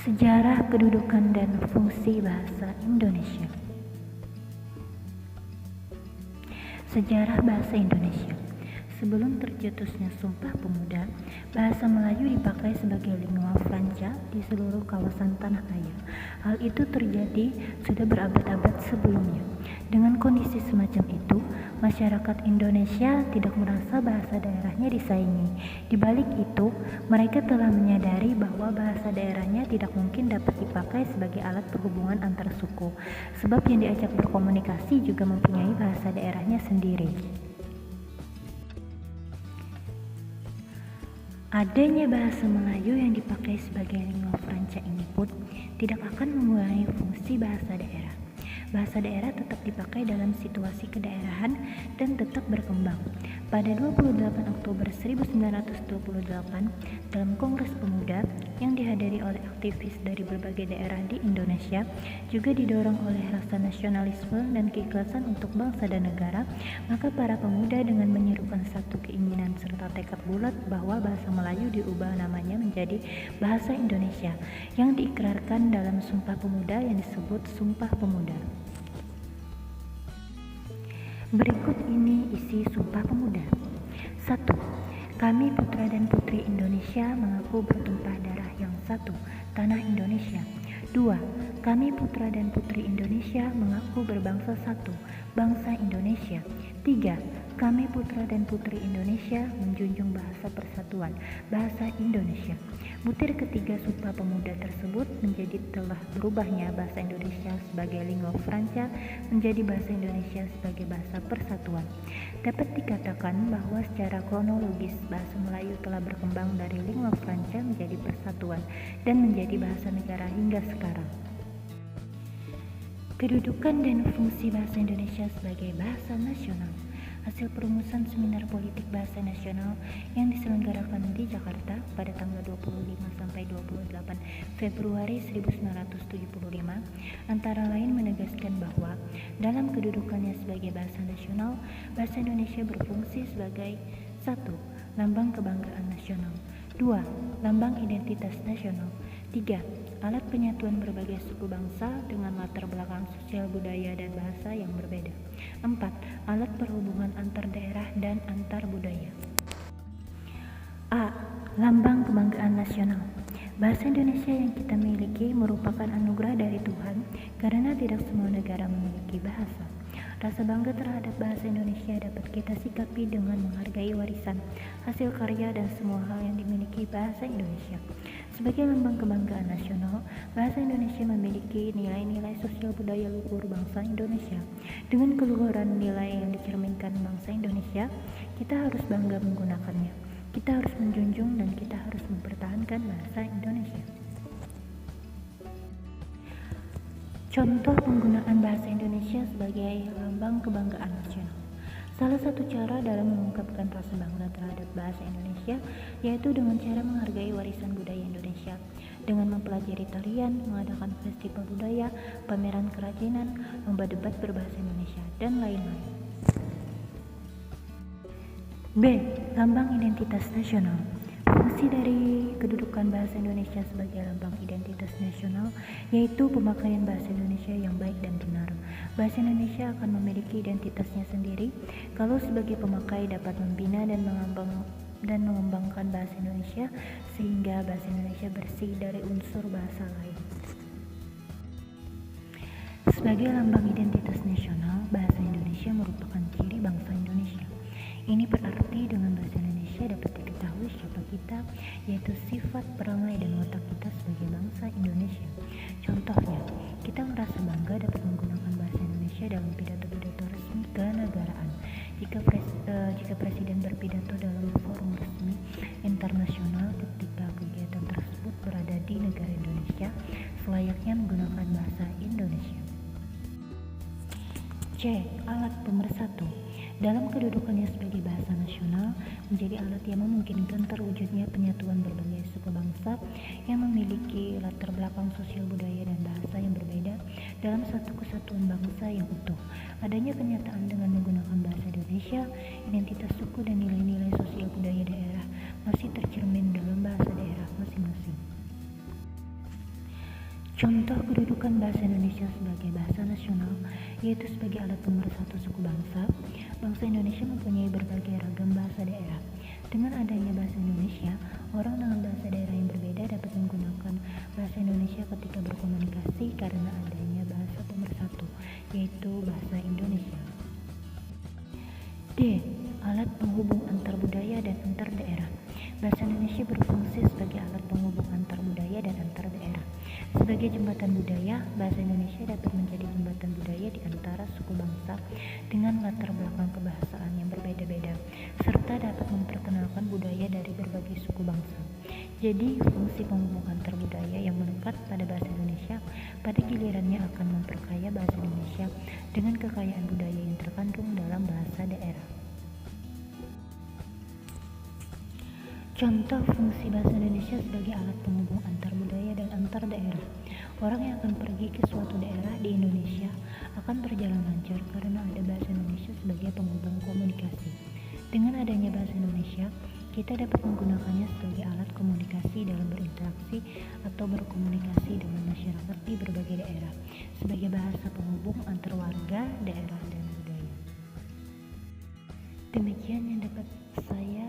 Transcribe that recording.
Sejarah kedudukan dan fungsi bahasa Indonesia. Sejarah bahasa Indonesia. Sebelum tercetusnya Sumpah Pemuda, bahasa Melayu dipakai sebagai lingua franca di seluruh kawasan tanah air. Hal itu terjadi sudah berabad-abad sebelumnya. Dengan kondisi semacam itu, masyarakat Indonesia tidak merasa bahasa daerahnya disaingi. Di balik itu, mereka telah menyadari bahwa bahasa daerahnya tidak mungkin dapat dipakai sebagai alat perhubungan antar suku, sebab yang diajak berkomunikasi juga mempunyai bahasa daerahnya sendiri. Adanya bahasa Melayu yang dipakai sebagai lingua franca ini pun tidak akan mengurangi fungsi bahasa daerah. Bahasa daerah tetap dipakai dalam situasi kedaerahan dan tetap berkembang. Pada 28 Oktober 1928, dalam Kongres Pemuda yang dihadiri oleh aktivis dari berbagai daerah di Indonesia, juga didorong oleh rasa nasionalisme dan keikhlasan untuk bangsa dan negara, maka para pemuda dengan menyerukan satu keinginan serta tekad bulat bahwa bahasa Melayu diubah namanya menjadi bahasa Indonesia, yang diikrarkan dalam Sumpah Pemuda yang disebut Sumpah Pemuda. Berikut ini isi Sumpah Pemuda. 1. Kami putra dan putri Indonesia mengaku bertumpah darah yang satu, tanah Indonesia. 2. Kami putra dan putri Indonesia mengaku berbangsa satu, bangsa Indonesia. 3. Kami putra dan putri Indonesia menjunjung bahasa persatuan, bahasa Indonesia. Butir ketiga Sumpah Pemuda tersebut menjadi telah berubahnya bahasa Indonesia sebagai lingua franca menjadi bahasa Indonesia sebagai bahasa persatuan. Dapat dikatakan bahwa secara kronologis bahasa Melayu telah berkembang dari lingua franca menjadi persatuan dan menjadi bahasa negara hingga sekarang. Kedudukan dan fungsi bahasa Indonesia sebagai bahasa nasional. Hasil perumusan Seminar Politik Bahasa Nasional yang diselenggarakan di Jakarta pada tanggal 25 sampai 28 Februari 1975 antara lain menegaskan bahwa dalam kedudukannya sebagai bahasa nasional, bahasa Indonesia berfungsi sebagai 1. Lambang kebanggaan nasional. 2. Lambang identitas nasional. 3. Alat penyatuan berbagai suku bangsa dengan latar belakang sosial budaya dan bahasa yang berbeda. 4. Alat perhubungan antar daerah dan antar budaya. A. Lambang kebanggaan nasional. Bahasa Indonesia yang kita miliki merupakan anugerah dari Tuhan karena tidak semua negara memiliki bahasa. Rasa bangga terhadap bahasa Indonesia dapat kita sikapi dengan menghargai warisan, hasil karya dan semua hal yang dimiliki bahasa Indonesia. Sebagai lambang kebanggaan nasional, bahasa Indonesia memiliki nilai-nilai sosial budaya luhur bangsa Indonesia. Dengan keluhuran nilai yang dicerminkan bangsa Indonesia, kita harus bangga menggunakannya. Kita harus menjunjung dan kita harus mempertahankan bahasa Indonesia. Contoh penggunaan bahasa Indonesia sebagai lambang kebanggaan nasional. Salah satu cara dalam mengungkapkan rasa bangga terhadap bahasa Indonesia yaitu dengan cara menghargai warisan budaya Indonesia, dengan mempelajari tarian, mengadakan festival budaya, pameran kerajinan, lomba debat berbahasa Indonesia, dan lain-lain. B. Lambang identitas nasional. Fungsi dari kedudukan bahasa Indonesia sebagai lambang identitas nasional yaitu pemakaian bahasa Indonesia yang baik dan benar. Bahasa Indonesia akan memiliki identitasnya sendiri kalau sebagai pemakai dapat membina dan mengembangkan bahasa Indonesia sehingga bahasa Indonesia bersih dari unsur bahasa lain. Sebagai lambang identitas nasional, bahasa Indonesia merupakan ciri bangsa Indonesia. Ini berarti dengan bahasa Indonesia dapat diketahui siapa kita, yaitu sifat, perangai, dan watak kita sebagai bangsa Indonesia. Contohnya, kita merasa bangga dapat menggunakan bahasa Indonesia dalam pidato-pidato resmi kenegaraan. Jika Presiden berpidato dalam forum resmi internasional ketika kegiatan tersebut berada di negara Indonesia, selayaknya menggunakan bahasa Indonesia. C. Alat pemersatu. Dalam kedudukannya sebagai bahasa nasional, menjadi alat yang memungkinkan terwujudnya penyatuan berbagai suku bangsa yang memiliki latar belakang sosial budaya dan bahasa yang berbeda dalam satu kesatuan bangsa yang utuh. Adanya kenyataan dengan menggunakan bahasa Indonesia, identitas suku dan nilai-nilai sosial budaya daerah masih tercermin dalam bahasa daerah masing-masing. Contoh kedudukan bahasa Indonesia sebagai bahasa nasional yaitu sebagai alat pemersatu suku bangsa. Bangsa Indonesia mempunyai berbagai ragam bahasa daerah. Dengan adanya bahasa Indonesia, orang dengan bahasa daerah yang berbeda dapat menggunakan bahasa Indonesia ketika berkomunikasi karena adanya bahasa pemersatu, yaitu bahasa Indonesia. D. Alat penghubung antar budaya dan antar daerah. Bahasa Indonesia berfungsi sebagai alat penghubung antar budaya dan antar daerah. Sebagai jembatan budaya, bahasa Indonesia dapat menjadi jembatan budaya di antara suku bangsa dengan latar belakang kebahasaan yang berbeda-beda, serta dapat memperkenalkan budaya dari berbagai suku bangsa. Jadi, fungsi penghubung antar budaya yang melekat pada bahasa Indonesia pada gilirannya akan memperkaya bahasa Indonesia dengan kekayaan budaya yang terkandung dalam bahasa daerah. Contoh fungsi bahasa Indonesia sebagai alat penghubung antar budaya dan antar daerah. Orang yang akan pergi ke suatu daerah di Indonesia akan berjalan lancar karena ada bahasa Indonesia sebagai penghubung komunikasi. Dengan adanya bahasa Indonesia, kita dapat menggunakannya sebagai alat komunikasi dalam berinteraksi atau berkomunikasi dengan masyarakat di berbagai daerah, sebagai bahasa penghubung antar warga, daerah, dan budaya. Demikian yang dapat saya